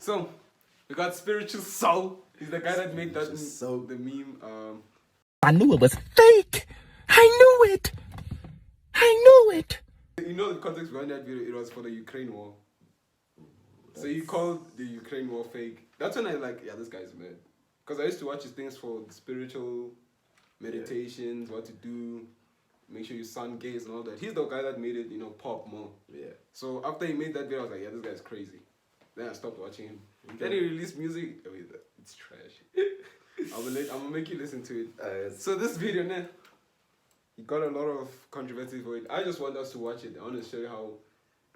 So, we got Spiritual Soul. He's the guy that made that the meme. I knew it was fake. I knew it. You know the context behind that video? It was for the Ukraine war. So he called the Ukraine war fake. That's when I like, yeah, this guy's mad. Because I used to watch his things for spiritual meditations, what to do, make sure you sun gaze and all that. He's the guy that made it, pop more. Yeah. So after he made that video, I was like, yeah, this guy's crazy. Then I stopped watching him. Okay. Then he released music. I mean, it's trash. I'm gonna make you listen to it. So this video, man, he got a lot of controversy for it. I just want us to watch it. I want to show you how.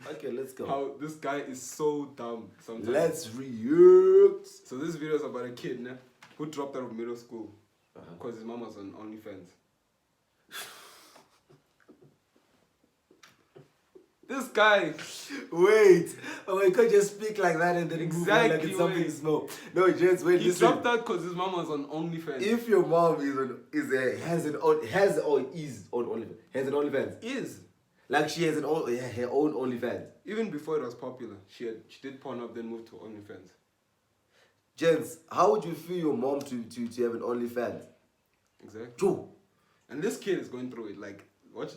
Okay, let's go. How this guy is so dumb sometimes. Let's react. So this video is about a kid, né, who dropped out of middle school because his mom was on OnlyFans. This guy. Wait. Oh, you can't just speak like that and then move on like it's something small. No, just wait. He dropped out because his mom was on OnlyFans. If your mom has an OnlyFans. Is. Like she has her own OnlyFans. Even before it was popular, she did porn up, then moved to OnlyFans. Gents, how would you feel your mom to have an OnlyFans? Exactly. True. And this kid is going through it. Like,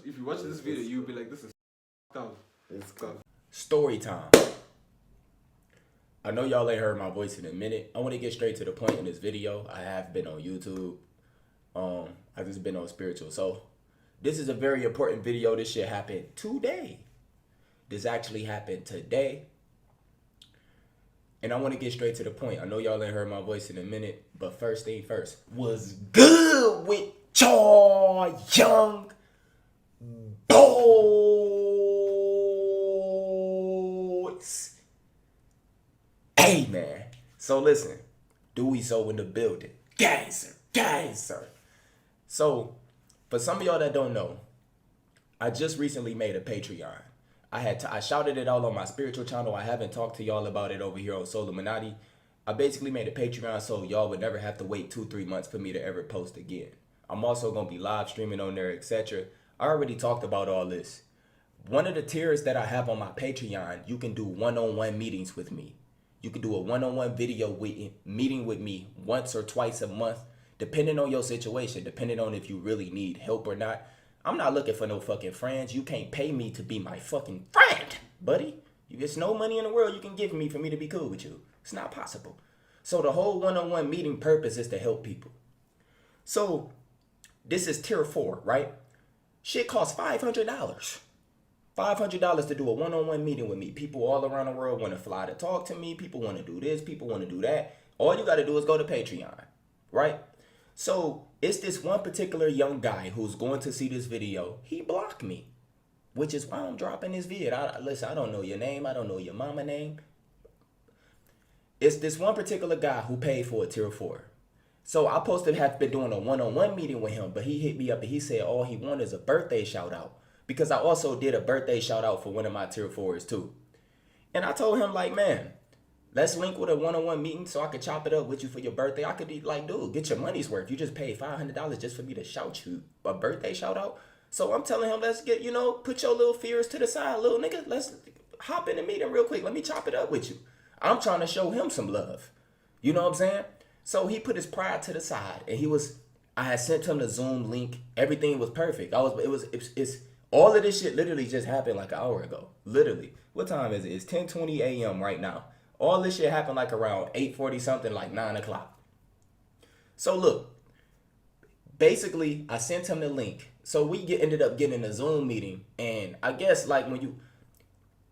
if you watch this video, you'll be like, this is tough. Let's go. Story time. I know y'all ain't heard my voice in a minute. I want to get straight to the point in this video. I have been on YouTube. I've just been on Spiritual. So this is a very important video. This shit happened today. This actually happened today. And I want to get straight to the point. I know y'all ain't heard my voice in a minute. But first thing first. What's good with y'all young boys? Hey, man. So listen. Dewey So in the building. Gangster. So, for some of y'all that don't know, I just recently made a Patreon. I shouted it out on my spiritual channel. I haven't talked to y'all about it over here on Soluminati. I basically made a Patreon so y'all would never have to wait 2-3 months for me to ever post again. I'm also going to be live streaming on there, etc. I already talked about all this. One of the tiers that I have on my Patreon, you can do one-on-one meetings with me. You can do a one-on-one video meeting with me once or twice a month, depending on your situation, depending on if you really need help or not. I'm not looking for no fucking friends. You can't pay me to be my fucking friend, buddy. There's no money in the world you can give me for me to be cool with you. It's not possible. So the whole one-on-one meeting purpose is to help people. So this is tier 4, right? Shit costs $500. $500 to do a one-on-one meeting with me. People all around the world want to fly to talk to me. People want to do this. People want to do that. All you got to do is go to Patreon, right? So it's this one particular young guy who's going to see this video. He blocked me, which is why I'm dropping this vid. Listen, I don't know your name. I don't know your mama name. It's this one particular guy who paid for a tier 4. So I'm supposed to have been doing a one-on-one meeting with him, but he hit me up and he said all he wanted is a birthday shout out. Because I also did a birthday shout out for one of my tier 4s too. And I told him like, man, let's link with a one-on-one meeting so I could chop it up with you for your birthday. I could be like, dude, get your money's worth. You just paid $500 just for me to shout you a birthday shout out. So I'm telling him, let's get, put your little fears to the side, little nigga. Let's hop in the meeting real quick. Let me chop it up with you. I'm trying to show him some love. You know what I'm saying? So he put his pride to the side and I had sent him the Zoom link. Everything was perfect. It's all of this shit literally just happened like an hour ago. Literally. What time is it? It's 10:20 a.m. right now. All this shit happened like around 8:40 something, like 9 o'clock. So look, basically I sent him the link. So we ended up getting a Zoom meeting. And I guess like when you,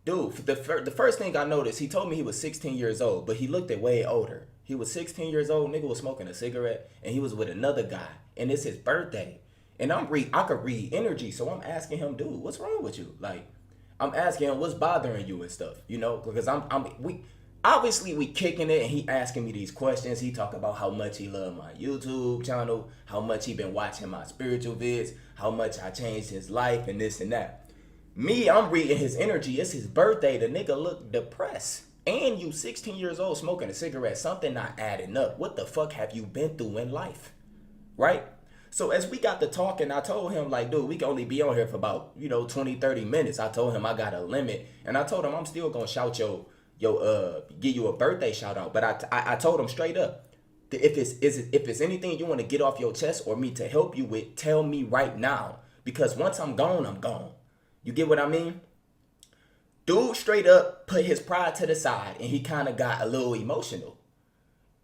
dude, the first thing I noticed, he told me he was 16 years old, but he looked at way older. He was 16 years old, nigga was smoking a cigarette, and he was with another guy. And it's his birthday. And I could read energy. So I'm asking him, dude, what's wrong with you? Like, I'm asking him what's bothering you and stuff, because obviously we kicking it and he asking me these questions. He talk about how much he love my YouTube channel, how much he been watching my spiritual vids, how much I changed his life and this and that. Me, I'm reading his energy. It's his birthday. The nigga look depressed. And you 16 years old smoking a cigarette. Something not adding up. What the fuck have you been through in life? Right? So as we got to talking, I told him like, dude, we can only be on here for about, 20, 30 minutes. I told him I got a limit. And I told him I'm still going to shout give you a birthday shout out. But I told him straight up, if it's anything you want to get off your chest or me to help you with, tell me right now. Because once I'm gone, I'm gone. You get what I mean? Dude straight up put his pride to the side and he kind of got a little emotional.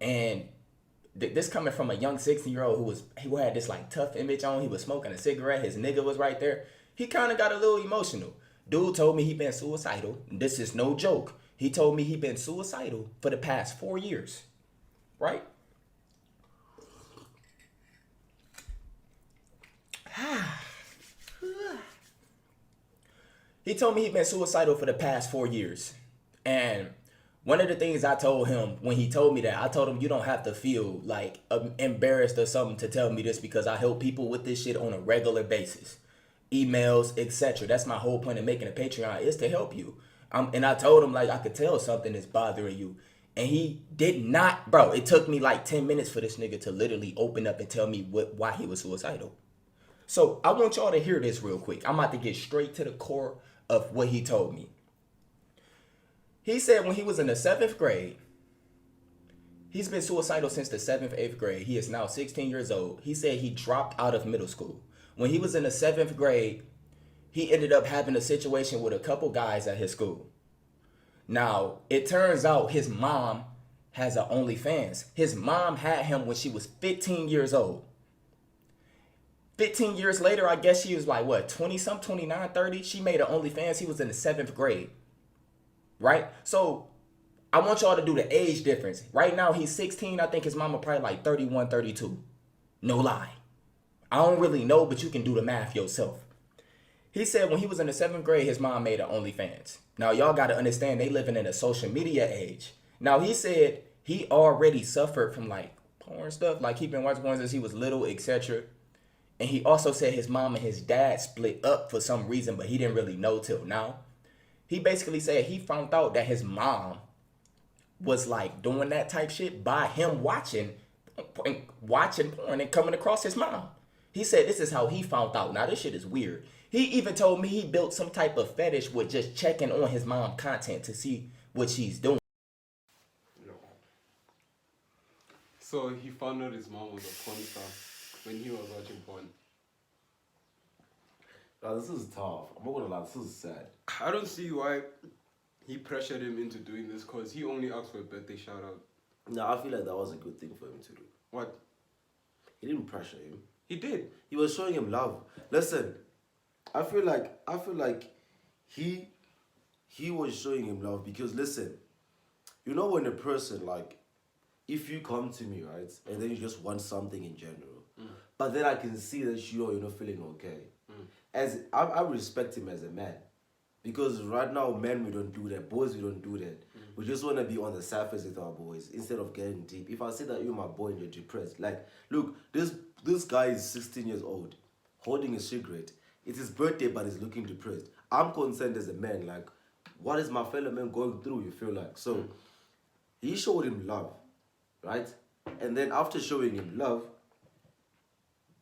And this coming from a young 16-year-old who had this like tough image on. He was smoking a cigarette. His nigga was right there. He kind of got a little emotional. Dude told me he been suicidal. This is no joke. He told me he been suicidal for the past 4 years. Right? He told me he been suicidal for the past 4 years. And one of the things I told him when he told me that, I told him you don't have to feel like embarrassed or something to tell me this because I help people with this shit on a regular basis. Emails, etc. That's my whole point of making a Patreon, is to help you. And I told him like I could tell something is bothering you. And he did not, bro. It took me like 10 minutes for this nigga to literally open up and tell me why he was suicidal. So I want y'all to hear this real quick. I'm about to get straight to the core of what he told me. He said when he was in the 7th grade, he's been suicidal since the 7th, 8th grade. He is now 16 years old. He said he dropped out of middle school. When he was in the 7th grade, he ended up having a situation with a couple guys at his school. Now, it turns out his mom has an OnlyFans. His mom had him when she was 15 years old. 15 years later, I guess she was like, what, 20-something, 29, 30? She made an OnlyFans. He was in the 7th grade. Right? So, I want y'all to do the age difference. Right now, he's 16. I think his mama probably like 31, 32. No lie. I don't really know, but you can do the math yourself. He said when he was in the 7th grade, his mom made an OnlyFans. Now, y'all got to understand, they living in a social media age. Now, he said he already suffered from like porn stuff, like he been watching porn since he was little, etc. And he also said his mom and his dad split up for some reason, but he didn't really know till now. He basically said he found out that his mom was like doing that type shit by him watching porn and coming across his mom. He said this is how he found out. Now, this shit is weird. He even told me he built some type of fetish with just checking on his mom content to see what she's doing. So he found out his mom was a porn star when he was watching porn. Now, this is tough. I'm not gonna lie, this is sad. I don't see why he pressured him into doing this, because he only asked for a birthday shout out. No, I feel like that was a good thing for him to do. What? He didn't pressure him. He did. He was showing him love. Listen, I feel like he was showing him love because, listen, you know when a person, like, if you come to me, right, and then you just want something in general, but then I can see that you're not feeling okay. As I respect him as a man, because right now, men, we don't do that. Boys, we don't do that. We just want to be on the surface with our boys instead of getting deep. If I say that you're my boy and you're depressed, like, look, this guy is 16 years old, holding a cigarette. It's his birthday, but he's looking depressed. I'm concerned as a man, like, what is my fellow man going through, you feel like? So, he showed him love, right? And then after showing him love,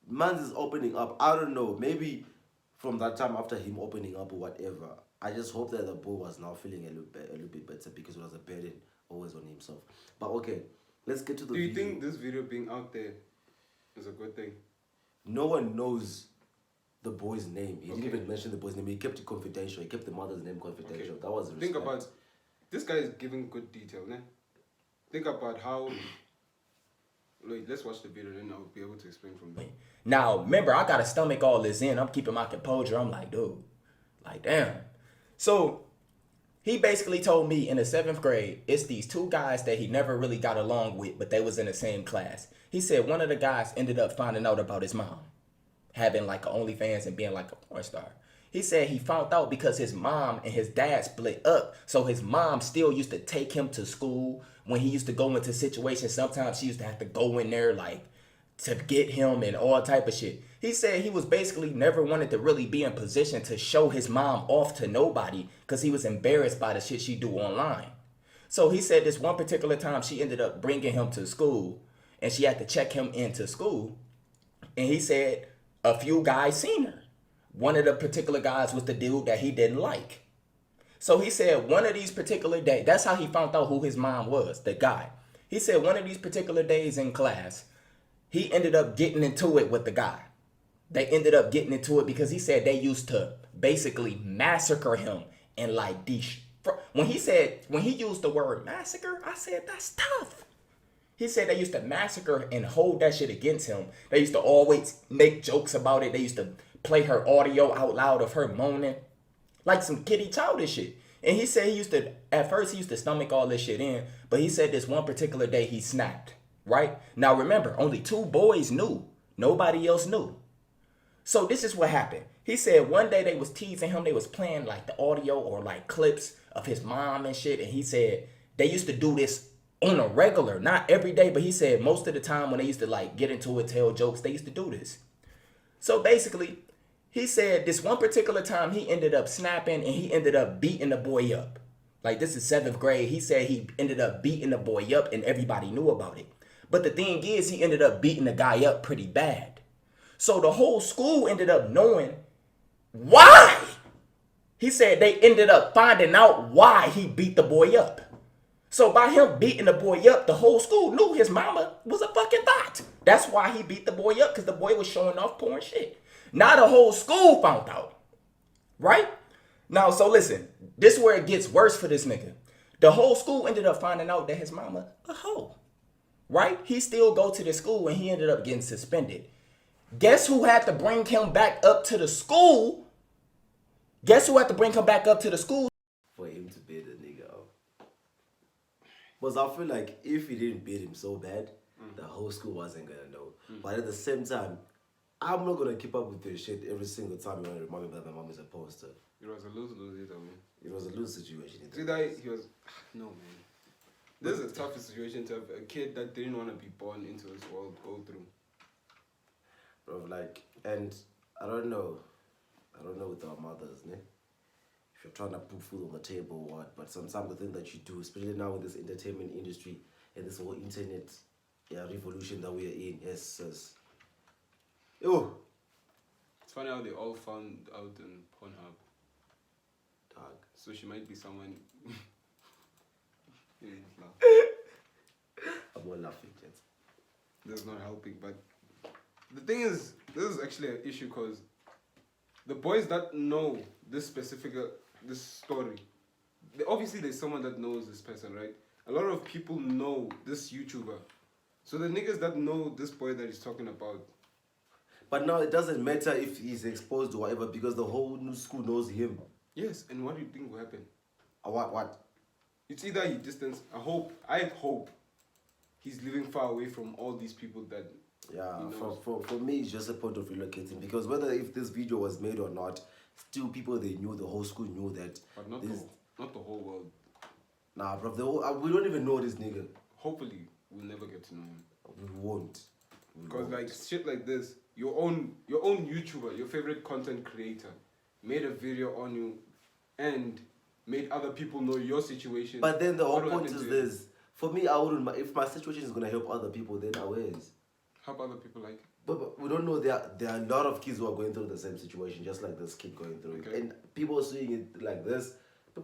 man is opening up. I don't know, maybe from that time after him opening up or whatever, I just hope that the boy was now feeling a little bit better because it was a burden always on himself. But okay, let's get to the video. Do you think this video being out there is a good thing? No one knows the boy's name. He didn't even mention the boy's name. He kept it confidential. He kept the mother's name confidential. That was respect. Think about, this guy is giving good detail, né? Think about how... Wait, let's watch the video and then I'll be able to explain from there. Now, remember, I got to stomach all this in. I'm keeping my composure. I'm like, dude, like, damn. So, he basically told me in the 7th grade, it's these two guys that he never really got along with, but they was in the same class. He said one of the guys ended up finding out about his mom having like an OnlyFans and being like a porn star. He said he found out because his mom and his dad split up. So his mom still used to take him to school. When he used to go into situations, sometimes she used to have to go in there like to get him and all type of shit. He said he was basically never wanted to really be in position to show his mom off to nobody because he was embarrassed by the shit she do online. So he said this one particular time she ended up bringing him to school and she had to check him into school. And he said a few guys seen her. One of the particular guys was the dude that he didn't like. So he said one of these particular days, that's how he found out who his mom was, the guy. He said one of these particular days in class, he ended up getting into it with the guy. They ended up getting into it because he said they used to basically massacre him and like when he used the word massacre, I said that's tough. He said they used to massacre and hold that shit against him. They used to always make jokes about it. They used to play her audio out loud of her moaning. Like some kitty childish shit. And he said at first he used to stomach all this shit in, but he said this one particular day he snapped, right? Now remember, only 2 boys knew. Nobody else knew. So this is what happened. He said one day they was teasing him. They was playing like the audio or like clips of his mom and shit. And he said they used to do this on a regular, not every day, but he said most of the time when they used to like get into it, tell jokes, they used to do this. So basically, he said this one particular time he ended up snapping and he ended up beating the boy up. Like this is 7th grade. He said he ended up beating the boy up and everybody knew about it. But the thing is, he ended up beating the guy up pretty bad. So the whole school ended up knowing why. He said they ended up finding out why he beat the boy up. So by him beating the boy up, the whole school knew his mama was a fucking thot. That's why he beat the boy up, because the boy was showing off porn shit. Now the whole school found out. Right? Now, so listen, this is where it gets worse for this nigga. The whole school ended up finding out that his mama a hoe. Right? He still go to the school and he ended up getting suspended. Guess who had to bring him back up to the school? Guess who had to bring him back up to the school? For him to beat the nigga up. Because I feel like if he didn't beat him so bad, the whole school wasn't gonna know. But at the same time, I'm not gonna keep up with this shit every single time you want to remind me that my mom is a poster. It was a lose-lose either way. It was a lose situation. See that he was no man. This is a tough situation to have a kid that didn't want to be born into this world go through. Bro, like, and I don't know with our mothers, ne? If you're trying to put food on the table or what, but sometimes the thing that you do, especially now with this entertainment industry and this whole internet revolution that we are in, yes. Yo. It's funny how they all found out in Pornhub. Dog. So she might be someone. I'm not laughing, yet. This is not helping, but the thing is, this is actually an issue because the boys that know this specific this story, obviously there's someone that knows this person, right? A lot of people know this YouTuber, so the niggas that know this boy that he's talking about. But now it doesn't matter if he's exposed or whatever because the whole new school knows him. Yes, and what do you think will happen? What? It's either he distance. I hope he's living far away from all these people that. Yeah, for me, it's just a point of relocating because whether if this video was made or not, still people they knew, the whole school knew that. But not the whole world. Nah, bro, we don't even know this nigga. Hopefully, we'll never get to know him. We won't. Because like shit like this, your own YouTuber, your favorite content creator, made a video on you, and made other people know your situation. But then the whole point is this: for me, I wouldn't. If my situation is gonna help other people, then I will. Help other people like. But we don't know. There are a lot of kids who are going through the same situation, just like this kid going through it. And people seeing it like this,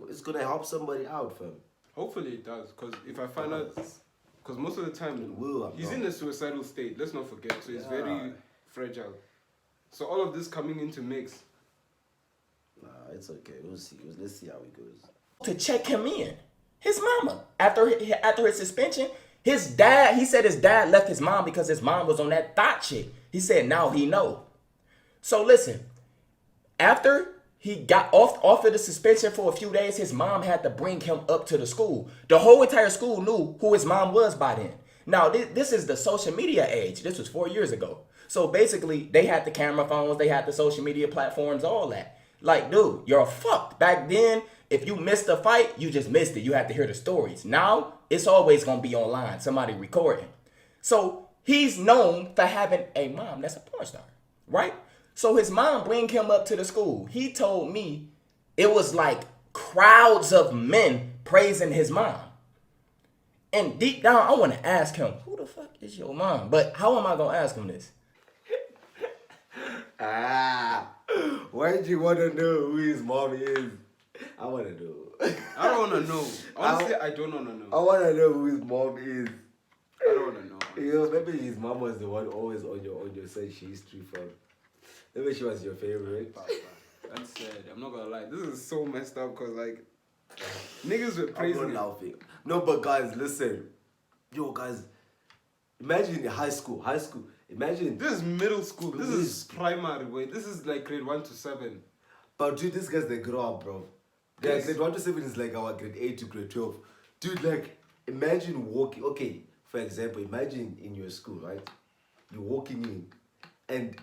it's gonna help somebody out, fam. Hopefully it does, because if I find out, because most of the time he's in a suicidal state. Let's not forget, so he's very fragile. So all of this coming into mix. Nah, it's okay. We'll see. Let's see how it goes. To check him in, his mama after his suspension. His dad, he said his dad left his mom because his mom was on that thought shit. He said now he know. So listen, after he got off of the suspension for a few days, his mom had to bring him up to the school. The whole entire school knew who his mom was by then. Now, this is the social media age. This was 4 years ago. So basically, they had the camera phones, they had the social media platforms, all that. Like, dude, you're fucked. Back then, if you missed a fight, you just missed it. You had to hear the stories. Now, it's always going to be online, somebody recording. So he's known for having a mom that's a porn star, right? So his mom bring him up to the school. He told me it was like crowds of men praising his mom. And deep down, I want to ask him, who the fuck is your mom? But how am I going to ask him this? Why do you want to know who his mom is? I want to know. I don't want to know. Honestly, I don't want to know. I want to know who his mom is. I don't want to know. You know, maybe his mom was the one always on your search history from. Maybe she was your favorite. That's sad. I'm not gonna lie. This is so messed up because like niggas were praising I'm it. not laughing. No, but guys, listen. Yo, guys, imagine in high school. Imagine. This is middle school. This This is primary. Wait, this is like grade 1 to 7. But dude, these guys, they grow up, bro. Yes. Grade 1 to 7 is like our grade 8 to grade 12. Dude, like, imagine walking. Okay, for example, imagine in your school, right? You're walking in, and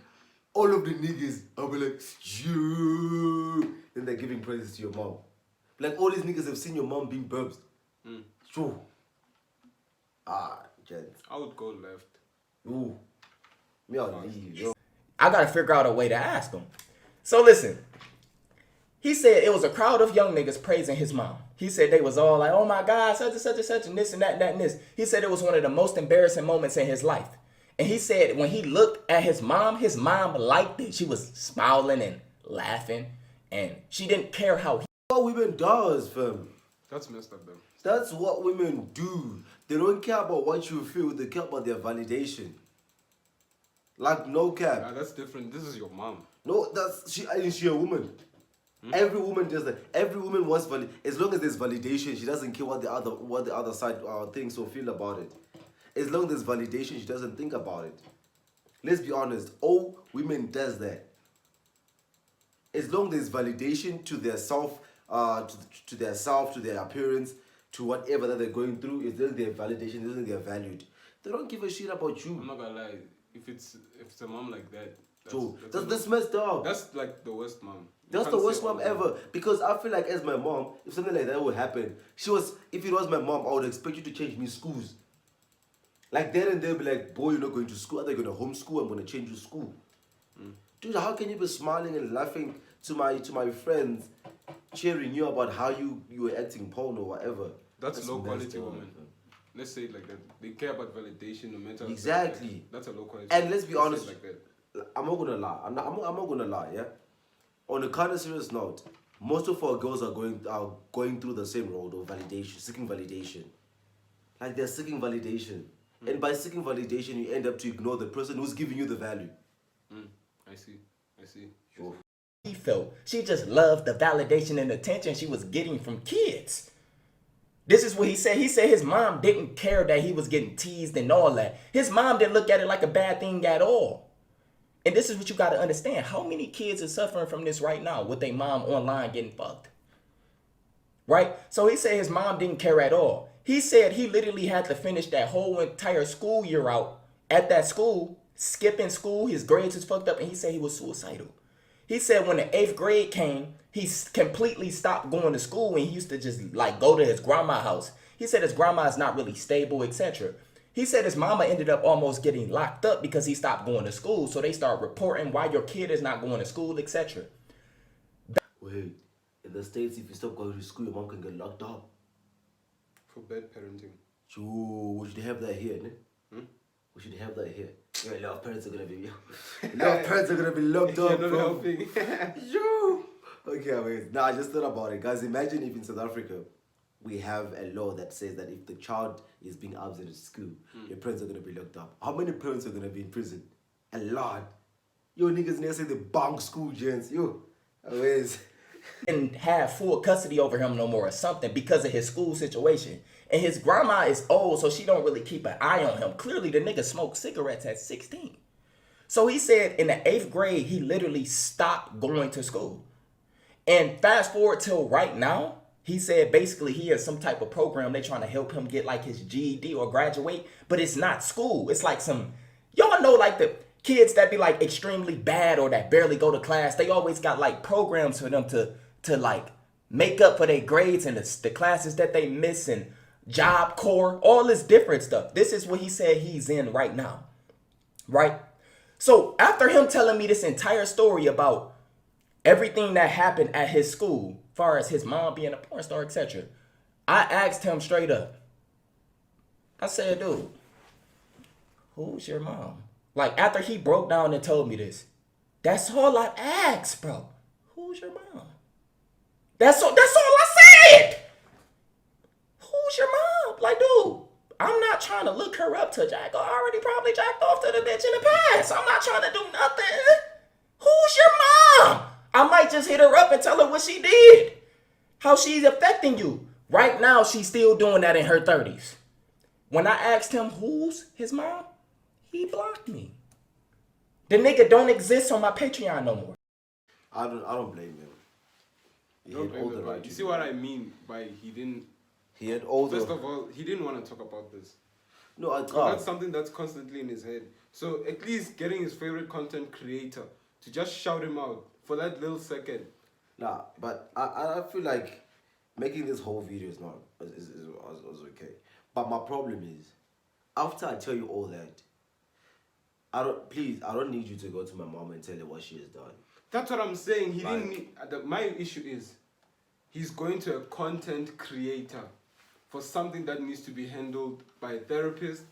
all of the niggas are like, you. Then they're giving praises to your mom. Like, all these niggas have seen your mom being burbs. True. Gents. I would go left. Ooh. Me, I'll leave, yo. I gotta figure out a way to ask him. So listen, he said it was a crowd of young niggas praising his mom. He said they was all like, oh my God, such and such and such and this and that and this. He said it was one of the most embarrassing moments in his life. And he said when he looked at his mom liked it. She was smiling and laughing and she didn't care how he. What women does, fam. That's messed up though. That's what women do. They don't care about what you feel. They care about their validation. Like, no cap. Nah, that's different. This is your mom. No, is she a woman? Every woman does that. Every woman wants as long as there's validation, she doesn't care what the other side thinks or feel about it. As long as there's validation, she doesn't think about it. Let's be honest. All women does that. As long as there's validation to their self, to their appearance, to whatever that they're going through, as long as they have validation, as long as they're valued, they don't give a shit about you. I'm not gonna lie. If it's a mom like that, That's messed up. That's like the worst mom. That's the worst mom ever. Because I feel like as my mom, if something like that would happen, if it was my mom, I would expect you to change me schools. Like then and they'll be like, boy, you're not going to school. Are they going to homeschool? I'm going to change you school. Dude, how can you be smiling and laughing to my friends, cheering you about how you were acting porn or whatever? That's low quality messed up, woman. Let's say it like that. They care about validation, no matter. Exactly. That's a low quality. And let's be honest. Like that. I'm not gonna lie. I'm not gonna lie. Yeah. On a kind of serious note, most of our girls are going through the same road of validation, seeking validation. Like they're seeking validation, and by seeking validation, you end up to ignore the person who's giving you the value. I see. Sure. He felt. She just loved the validation and attention she was getting from kids. This is what he said. He said his mom didn't care that he was getting teased and all that. His mom didn't look at it like a bad thing at all. And this is what you got to understand. How many kids are suffering from this right now with their mom online getting fucked? Right? So he said his mom didn't care at all. He said he literally had to finish that whole entire school year out at that school, skipping school. His grades was fucked up and he said he was suicidal. He said when the 8th grade came, he completely stopped going to school and he used to just like go to his grandma's house. He said his grandma is not really stable, etc. He said his mama ended up almost getting locked up because he stopped going to school. So they start reporting why your kid is not going to school, etc. Wait, in the States, if you stop going to school, your mom can get locked up. For bad parenting. True, we should have that here, ne? We should have that here. Yeah, a lot of parents are gonna be locked up, You're not bro. helping. Yo. Okay, wait. Nah, I just thought about it, guys. Imagine if in South Africa we have a law that says that if the child is being absent at school, your parents are gonna be locked up. How many parents are gonna be in prison? A lot. Yo, niggas never say the bunk school, gents. Yo, always. And have full custody over him no more or something because of his school situation. And his grandma is old, so she don't really keep an eye on him. Clearly, the nigga smoked cigarettes at 16. So he said in the 8th grade, he literally stopped going to school. And fast forward till right now, he said basically he has some type of program. They trying to help him get like his GED or graduate, but it's not school. It's like some, y'all know like the kids that be like extremely bad or that barely go to class. They always got like programs for them to like make up for their grades and the classes that they miss and Job Corps, all this different stuff. This is what he said he's in right now, right? So after him telling me this entire story about everything that happened at his school, as far as his mom being a porn star, etc., I asked him straight up. I said, dude, who's your mom? Like after he broke down and told me this, that's all I asked, bro. Who's your mom? That's all I said. Who's your mom? Like, dude, I'm not trying to look her up to jack. I already probably jacked off to the bitch in the past. I'm not trying to do nothing. Who's your mom? I might just hit her up and tell her what she did. How she's affecting you. Right now, she's still doing that in her 30s. When I asked him who's his mom, he blocked me. The nigga don't exist on my Patreon no more. I don't blame him. He Don't had blame all the the guy. right You to see do what it. I mean by he didn't. He had all the. First of all, he didn't want to talk about this. No, I But can't. that's something that's constantly in his head. So at least getting his favorite content creator to just shout him out for that little second. Nah, but I feel like making this whole video is not was okay. But my problem is, after I tell you all that, I don't need you to go to my mom and tell her what she has done. That's what I'm saying. He Like- didn't need. My issue is, he's going to a content creator for something that needs to be handled by a therapist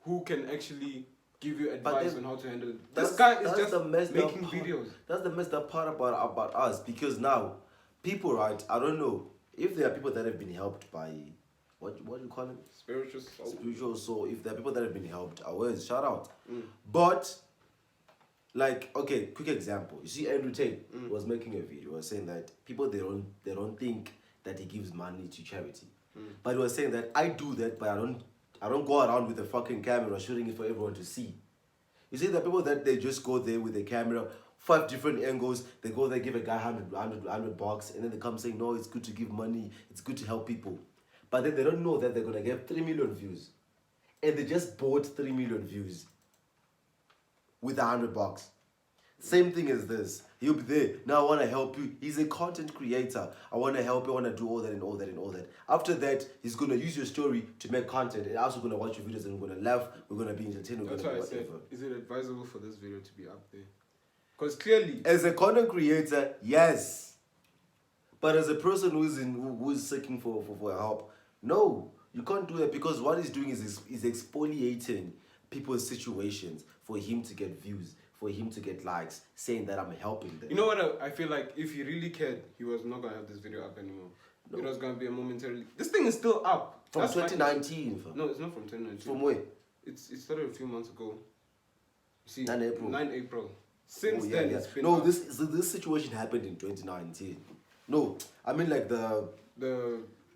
who can actually give you advice then on how to handle it. This guy is that's just the messed up making part. videos. That's the messed up part about us, because now people, right? I don't know if there are people that have been helped by what do you call them? Spiritual soul. Spiritual soul. If there are people that have been helped, I will shout out. But like, okay, quick example. You see, Andrew Tate was making a video. Was saying that people they don't think that he gives money to charity, but he was saying that I do that, but I don't go around with a fucking camera shooting it for everyone to see. You see, the people that they just go there with a camera, 5 different angles. They go there, give a guy 100 bucks, and then they come saying, no, it's good to give money, it's good to help people. But then they don't know that they're gonna get 3 million views, and they just bought 3 million views with 100 bucks. Same thing as this. He'll be there. Now I want to help you. He's a content creator. I want to help you. I want to do all that and all that and all that. After that, he's going to use your story to make content. And also going to watch your videos and we're going to laugh. We're going to be entertained. We're That's going why to I do said, whatever. is it advisable for this video to be up there? Because clearly, As a content creator, yes. But as a person who's seeking for help, no. You can't do that, because what he's doing is exfoliating people's situations for him to get views, for him to get likes, saying that I'm helping them. you know what? I feel like if he really cared, he was not going to have this video up anymore. No. It was going to be a momentary. This thing is still up. From That's my- 2019. fam. No, it's not from 2019. From where? It started a few months ago. You see, 9 April. 9 April. Since Oh, yeah, then, yeah. it's been No, up. this situation happened in 2019. No, I mean like the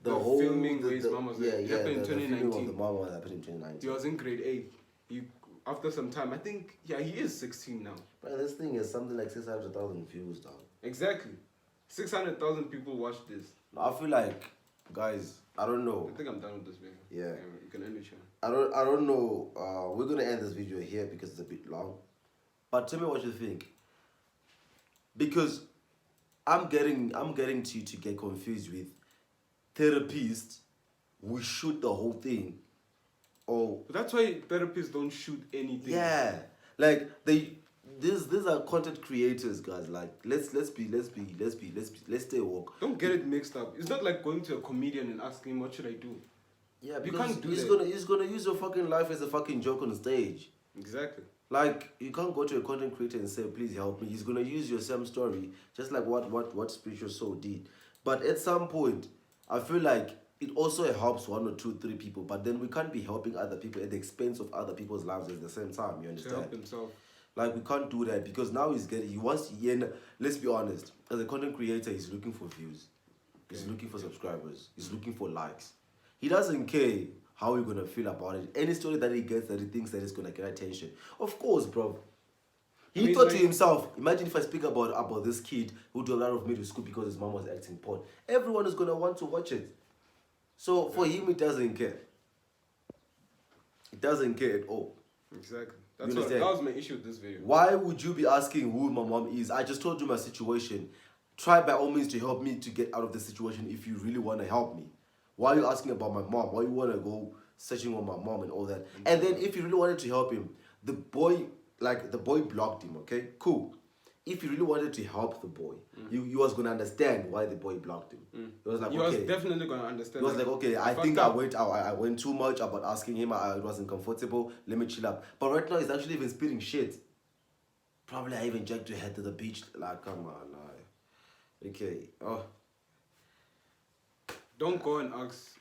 whole filming where his mom was there. yeah, It happened in the filming of 2019. the mama happened in He 2019. was in grade 8. After some time, I think, yeah, he is 16 now. But this thing is something like 600,000 views now. Exactly. 600,000 people watched this. I feel like, guys, I don't I know. think I'm done with this video. Yeah. You can end it, Sean. I don't know. We're gonna end this video here because it's a bit long. But tell me what you think. Because I'm getting to get confused with therapists who shoot the whole thing. Or But that's why therapists don't shoot anything. yeah, like these are content creators, guys. Like let's stay woke. Don't get it mixed up. It's not like going to a comedian and asking him, what should I do? Yeah, You because can't do he's that. gonna use your fucking life as a fucking joke on stage. Exactly. Like you can't go to a content creator and say, please help me. He's gonna use your same story, just like what Spiritual Soul did. But at some point, I feel like it also helps 1 or 2, 3 people, but then we can't be helping other people at the expense of other people's lives at the same time. You To understand? help himself. Like we can't do that, because now let's be honest, as a content creator, he's looking for views. He's looking for subscribers. He's looking for likes. He doesn't care how we're gonna feel about it. Any story that he gets that he thinks that is gonna get attention. Of course, bro. He I mean, thought like- to himself, imagine if I speak about this kid who did a lot of middle school because his mom was acting porn. Everyone is gonna want to watch it. So for him, it doesn't care. It doesn't care at all. Exactly. You That understand? was my issue with this video. Why would you be asking who my mom is? I just told you my situation. Try by all means to help me to get out of the situation if you really want to help me. Why are you asking about my mom? Why you want to go searching on my mom and all that? And then if you really wanted to help him, the boy blocked him, okay? Cool. If you really wanted to help the boy, you was going to understand why the boy blocked him. He was like, He okay. was definitely going to understand. He was like, okay, I fucked think up. I went too much about asking him. I wasn't comfortable. Let me chill up. But right now, he's actually even spitting shit. Probably I even dragged your head to the beach. Like, come on, like. Okay. Oh, Don't go and ask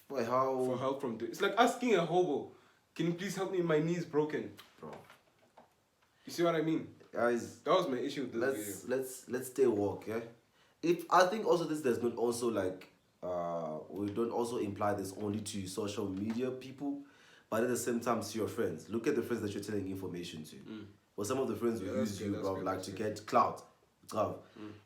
boy, how? for help from. It's like asking a hobo, "Can you please help me? My knee's broken." Bro, You see what I mean? guys, That was my issue with this video. let's stay woke, yeah. If I think also this does not also like we don't also imply this only to social media people, but at the same time to your friends. Look at the friends that you're telling information to. Or some of the friends who Yeah, that's use good, you, that's bro, good, like that's to good. get clout.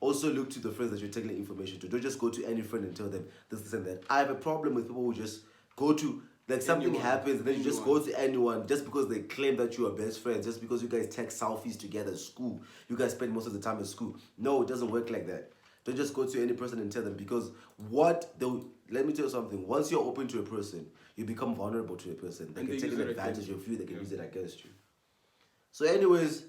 Also look to the friends that you're taking information to. Don't just go to any friend and tell them this and that. I have a problem with people who just go to like something Anyone. happens and then you just Anyone. go to anyone just because they claim that you are best friends, just because you guys take selfies together at school. You guys spend most of the time at school. No, it doesn't work like that. Don't just go to any person and tell them, because let me tell you something. Once you're open to a person, you become vulnerable to a person. They And can they take use an it against advantage you. of you. They can Yeah. use it against you. So, anyways,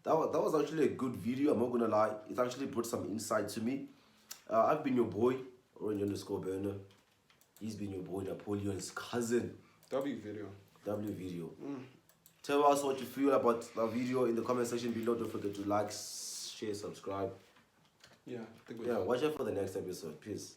that was actually a good video. I'm not gonna lie. It actually brought some insight to me. I've been your boy, Orange_Burner. He's been your boy, Napoleon's cousin. W video. W video. Tell us what you feel about the video in the comment section below. Don't forget to like, share, subscribe. Yeah. I think we Yeah, watch out for the next episode. Peace.